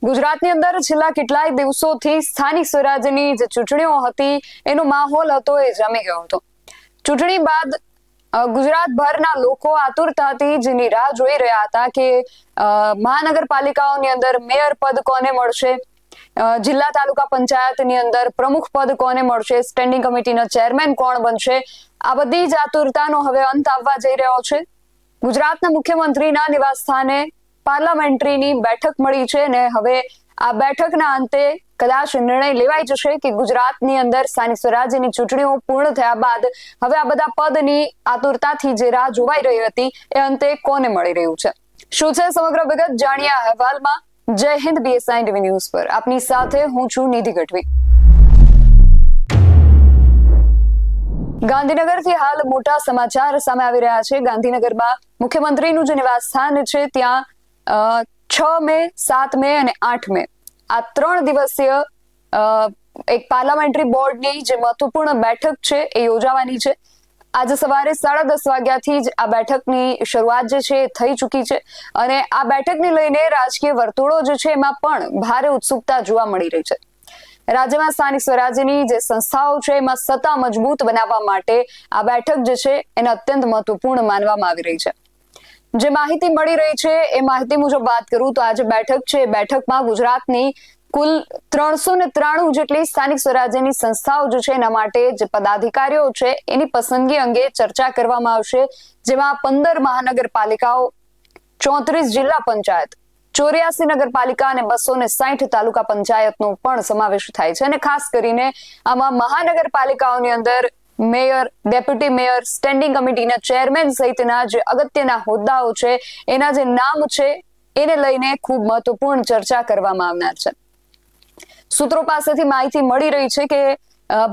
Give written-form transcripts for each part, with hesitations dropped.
ગુજરાતની અંદર છેલ્લા કેટલાય દિવસોથી સ્થાનિક સ્વરાજ્યની જે ચૂંટણીઓ હતી એનો માહોલ હતો એ જામી ગયો હતો. ચૂંટણી બાદ ગુજરાતભરના લોકો આતુરતાથી જેની રાહ જોઈ રહ્યા હતા કે મહાનગરપાલિકાઓની અંદર મેયર પદ કોને મળશે, જિલ્લા તાલુકા પંચાયતની અંદર પ્રમુખ પદ કોને મળશે, સ્ટેન્ડિંગ કમિટીના ચેરમેન કોણ બનશે, આ બધી જ આતુરતાનો હવે અંત આવવા જઈ રહ્યો છે. ગુજરાતના મુખ્યમંત્રીના નિવાસ સ્થાને પાર્લામેન્ટરીની બેઠક મળી છે અને હવે આ બેઠકના અંતે કદાચ નિર્ણય લેવાઈ જશે કે ગુજરાતની અંદર સ્થાનિક સ્વરાજ્યની ચૂંટણીઓ પૂર્ણ થયા બાદ હવે આ બધા પદની આતુરતાથી જે રાહ જોવાઈ રહી હતી એ અંતે કોને મળી રહ્યું છે. શું છે સમગ્ર વિગત જાણીએ આ અહેવાલમાં. જય હિન્દ, BSI ટીવી ન્યૂઝ પર આપની સાથે હું છું નિધિ ગઢવી. ગાંધીનગરથી હાલ મોટા સમાચાર સામે આવી રહ્યા છે. ગાંધીનગરમાં મુખ્યમંત્રીનું જે નિવાસ સ્થાન છે ત્યાં 6 મે, 7 મે અને 8 મે આ 3 દિવસીય એક પાર્લામેન્ટરી બોર્ડની જે મહત્વપૂર્ણ બેઠક છે એ યોજાવાની છે. આજે સવારે 10:30 વાગ્યાથી જ આ બેઠકની શરૂઆત જે છે એ થઈ ચૂકી છે અને આ બેઠકને લઈને રાજકીય વર્તુળો જે છે એમાં પણ ભારે ઉત્સુકતા જોવા મળી રહી છે. રાજ્યમાં સ્થાનિક સ્વરાજ્યની જે સંસ્થાઓ છે એમાં સત્તા મજબૂત બનાવવા માટે આ બેઠક જે છે એને અત્યંત મહત્વપૂર્ણ માનવામાં આવી રહી છે. જે માહિતી મળી રહી છે એ માહિતી મુજબ વાત કરું તો આજે બેઠક છે એ બેઠકમાં ગુજરાતની કુલ 393 જેટલી સ્થાનિક સ્વરાજ્યની સંસ્થાઓ જે છે એના માટે જે પદાધિકારીઓ છે એની પસંદગી અંગે ચર્ચા કરવામાં આવશે, જેમાં 15 મહાનગરપાલિકાઓ, 34 જિલ્લા પંચાયત, 84 નગરપાલિકા અને 260 તાલુકા પંચાયતનો પણ સમાવેશ થાય છે. અને ખાસ કરીને આમાં મહાનગરપાલિકાઓની અંદર મેયર, ડેપ્યુટી મેયર, સ્ટેન્ડિંગ કમિટીના ચેરમેન સહિતના જે અગત્યના હોદ્દાઓ છે એના જે નામ છે એને લઈને ખૂબ મહત્વપૂર્ણ ચર્ચા કરવામાં આવનાર છે. સૂત્રો પાસેથી માહિતી મળી રહી છે કે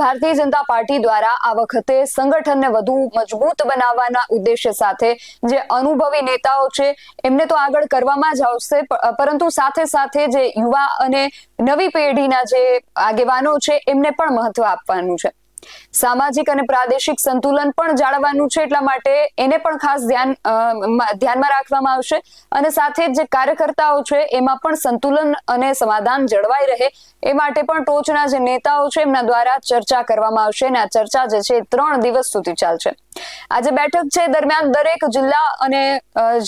ભારતીય જનતા પાર્ટી દ્વારા આ વખતે સંગઠનને વધુ મજબૂત બનાવવાના ઉદ્દેશ્ય સાથે જે અનુભવી નેતાઓ છે એમને તો આગળ કરવામાં જ આવશે, પરંતુ સાથે સાથે જે યુવા અને નવી પેઢીના જે આગેવાનો છે એમને પણ મહત્વ આપવાનું છે. સામાજિક અને પ્રાદેશિક સંતુલન પણ જાળવવાનું છે, એટલા માટે એને પણ ખાસ ધ્યાનમાં રાખવામાં આવશે અને સાથે જ જે કાર્યકર્તાઓ છે એમાં પણ સંતુલન અને સમાધાન જળવાઈ રહે એ માટે પણ ટોચના જે નેતાઓ છે એમના દ્વારા ચર્ચા કરવામાં આવશે અને આ ચર્ચા જે છે 3 દિવસ સુધી ચાલશે. આજે બેઠક છે દરમિયાન દરેક જિલ્લા અને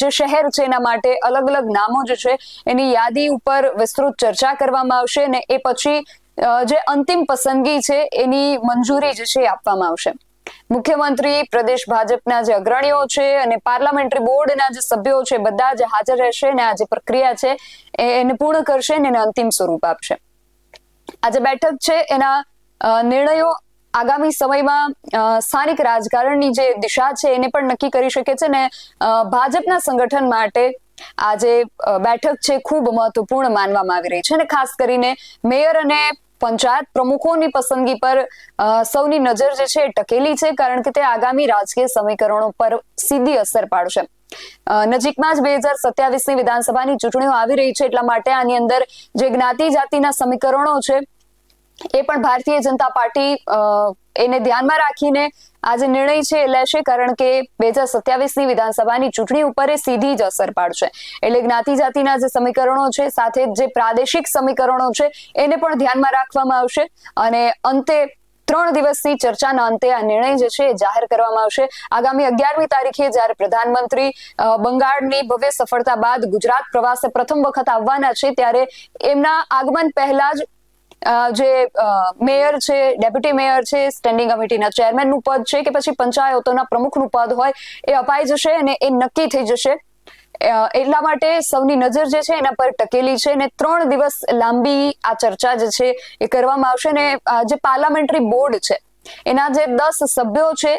જે શહેર છે એના માટે અલગ અલગ નામો જે છે એની યાદી ઉપર વિસ્તૃત ચર્ચા કરવામાં આવશે અને એ પછી જે અંતિમ પસંદગી છે એની મંજૂરી જે છે આપવામાં આવશે. મુખ્યમંત્રી, પ્રદેશ ભાજપના જે અગ્રણીઓ છે અને પાર્લામેન્ટરી બોર્ડના જે સભ્યો છે બધા જ હાજર રહેશે અને આ જે પ્રક્રિયા છે એને પૂર્ણ કરશે અને એને અંતિમ સ્વરૂપ આપશે. આ જે બેઠક છે એના નિર્ણયો આગામી સમયમાં સ્થાનિક રાજકારણની જે દિશા છે એને પણ નક્કી કરી શકે છે અને ભાજપના સંગઠન માટે આ જે બેઠક છે ખૂબ મહત્વપૂર્ણ માનવામાં આવી રહી છે અને ખાસ કરીને મેયર અને પંચાયત પ્રમુખોની પસંદગી પર સૌની નજર જે છે એ ટકેલી છે, કારણ કે તે આગામી રાજકીય સમીકરણો પર સીધી અસર પાડશે. નજીકમાં જ 2027ની વિધાનસભાની ચૂંટણીઓ આવી રહી છે, એટલા માટે આની અંદર જે જ્ઞાતિ જાતિના સમીકરણો છે એ પણ ભારતીય જનતા પાર્ટી એને ધ્યાનમાં રાખીને આ જે નિર્ણય છે એ લેશે, કારણ કે 2027ની વિધાનસભાની ચૂંટણી ઉપર એ સીધી જ અસર પાડશે. એટલે જ્ઞાતિ જાતિના જે સમીકરણો છે સાથે જે પ્રાદેશિક સમીકરણો છે એને પણ ધ્યાનમાં રાખવામાં આવશે અને અંતે 3 દિવસની ચર્ચાના અંતે આ નિર્ણય જે છે એ જાહેર કરવામાં આવશે. આગામી 11મી તારીખે જ્યારે પ્રધાનમંત્રી બંગાળની ભવ્ય સફળતા બાદ ગુજરાત પ્રવાસે પ્રથમ વખત આવવાના છે ત્યારે એમના આગમન પહેલા જ જે મેયર છે, ડેપ્યુટી મેયર છે, સ્ટેન્ડિંગ કમિટીના ચેરમેનનું પદ છે કે પછી પંચાયતોના પ્રમુખનું પદ હોય એ અપાઈ જશે અને એ નક્કી થઈ જશે. એટલા માટે સૌની નજર જે છે એના પર ટકેલી છે અને 3 દિવસ લાંબી આ ચર્ચા જે છે એ કરવામાં આવશે અને જે પાર્લામેન્ટરી બોર્ડ છે એના જે 10 સભ્યો છે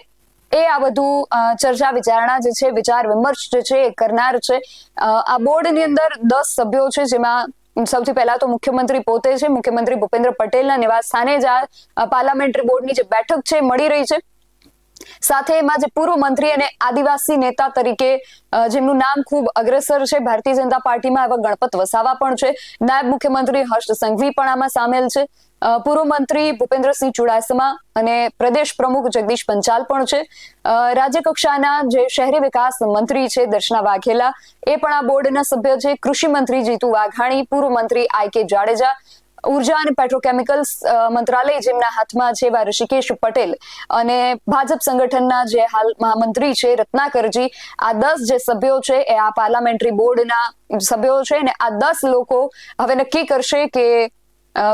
એ આ બધું ચર્ચા વિચારણા જે છે, વિચાર વિમર્શ જે છે એ કરનાર છે. આ બોર્ડની અંદર 10 સભ્યો છે, જેમાં સૌથી પહેલા તો મુખ્યમંત્રી પોતે છે. મુખ્યમંત્રી ભૂપેન્દ્ર પટેલના નિવાસ સ્થાને જ આ પાર્લામેન્ટરી બોર્ડની જે બેઠક છે મળી રહી છે સાથે એમાં જે પૂર્વ મંત્રી અને આદિવાસી નેતા તરીકે જેમનું નામ ખૂબ અગ્રેસર છે ભારતીય જનતા પાર્ટીમાં, એવા ગણપત વસાવા પણ છે. નાયબ મુખ્યમંત્રી હર્ષ સંઘવી પણ આમાં સામેલ છે. પૂર્વ મંત્રી ભૂપેન્દ્રસિંહ ચુડાસમા અને પ્રદેશ પ્રમુખ જગદીશ પંચાલ પણ છે. રાજ્ય કક્ષાના જે શહેરી વિકાસ મંત્રી છે દર્શના વાઘેલા, એ પણ આ બોર્ડના સભ્ય છે. કૃષિ મંત્રી જીતુ વાઘાણી, પૂર્વ મંત્રી આઈ.કે. જાડેજા, ઉર્જા અને પેટ્રોકેમિકલ્સ મંત્રાલય જેમના હાથમાં છે એવા ઋષિકેશ પટેલ, અને ભાજપ સંગઠનના જે હાલ મહામંત્રી છે રત્નાકરજી, આ 10 જે સભ્યો છે એ આ પાર્લામેન્ટરી બોર્ડના સભ્યો છે. અને આ 10 લોકો હવે નક્કી કરશે કે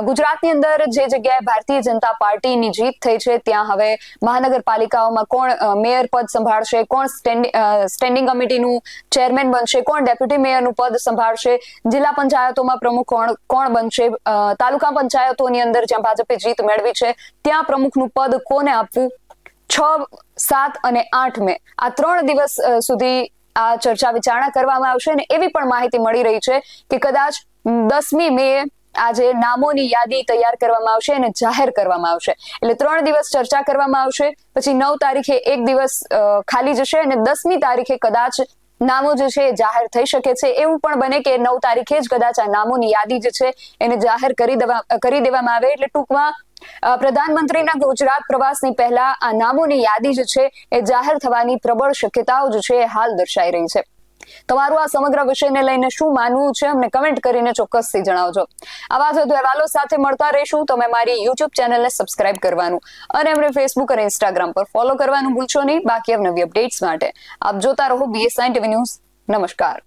ગુજરાતની અંદર જે જગ્યાએ ભારતીય જનતા પાર્ટીની જીત થઈ છે ત્યાં હવે મહાનગરપાલિકાઓમાં કોણ મેયર પદ સંભાળશે, કોણ સ્ટેન્ડિંગ કમિટીનું ચેરમેન બનશે, કોણ ડેપ્યુટી મેયરનું પદ સંભાળશે, જિલ્લા પંચાયતોમાં પ્રમુખ કોણ બનશે, તાલુકા પંચાયતોની અંદર જ્યાં ભાજપે જીત મેળવી છે ત્યાં પ્રમુખનું પદ કોને આપવું. 6, 7 અને 8 મે આ 3 દિવસ સુધી આ ચર્ચા વિચારણા કરવામાં આવશે. અને એવી પણ માહિતી મળી રહી છે કે કદાચ 10મી મે આજે નામોની યાદી તૈયાર કરવામાં આવશે અને જાહેર કરવામાં આવશે. એટલે 3 દિવસ ચર્ચા કરવામાં આવશે, પછી 9 તારીખે એક દિવસ ખાલી જશે અને 10મી તારીખે કદાચ નામો જે છે એ જાહેર થઈ શકે છે. એવું પણ બને કે 9 તારીખે જ કદાચ આ નામોની યાદી જે છે એને જાહેર કરી દેવામાં આવે. એટલે ટૂંકમાં પ્રધાનમંત્રીના ગુજરાત પ્રવાસની પહેલા આ નામોની યાદી જે છે એ જાહેર થવાની પ્રબળ શક્યતાઓ જે છે એ હાલ દર્શાઈ રહી છે. તમારું આ સમગ્ર વિષયને લઈને શું માનવું છે અમને કમેન્ટ કરીને ચોક્કસથી જણાવજો. આવા જ વધુ અહેવાલો સાથે મળતા રહીશું. તમે મારી યુટ્યુબ ચેનલને સબસ્ક્રાઇબ કરવાનું અને અમને ફેસબુક અને ઇન્સ્ટાગ્રામ પર ફોલો કરવાનું ભૂલશો નહીં. બાકી નવી અપડેટ્સ માટે આપ જોતા રહો BSN TV ન્યૂઝ. નમસ્કાર.